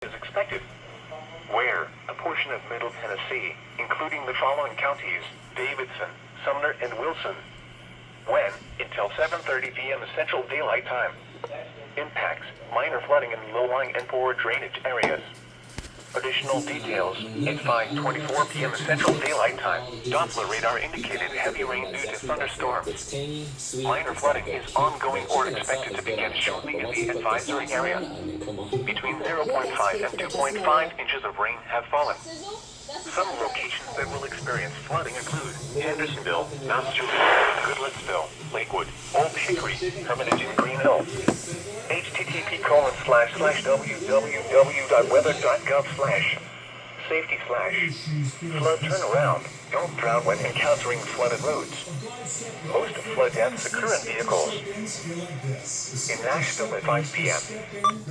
is expected. Where a portion of Middle Tennessee, including the following counties, Davidson, Sumner, and Wilson. When, until 7:30 p.m. Central Daylight Time. Impacts, minor flooding in low-lying and poor drainage areas. Additional details, at 5:24 p.m. Central Daylight Time, Doppler radar indicated heavy rain due to thunderstorms. Minor flooding is ongoing or expected to begin shortly in the advisory area. Between 0.5 and 2.5 inches of rain have fallen. Some locations that will experience flooding include Hendersonville, South Julian, Goodlettsville, Lakewood, Old Hickory, Hermitage, and Green Hill. http://www.weather.gov/safety/flood turnaround. Don't drown when encountering flooded roads. Most flood deaths occur in vehicles. In Nashville at 5 p.m.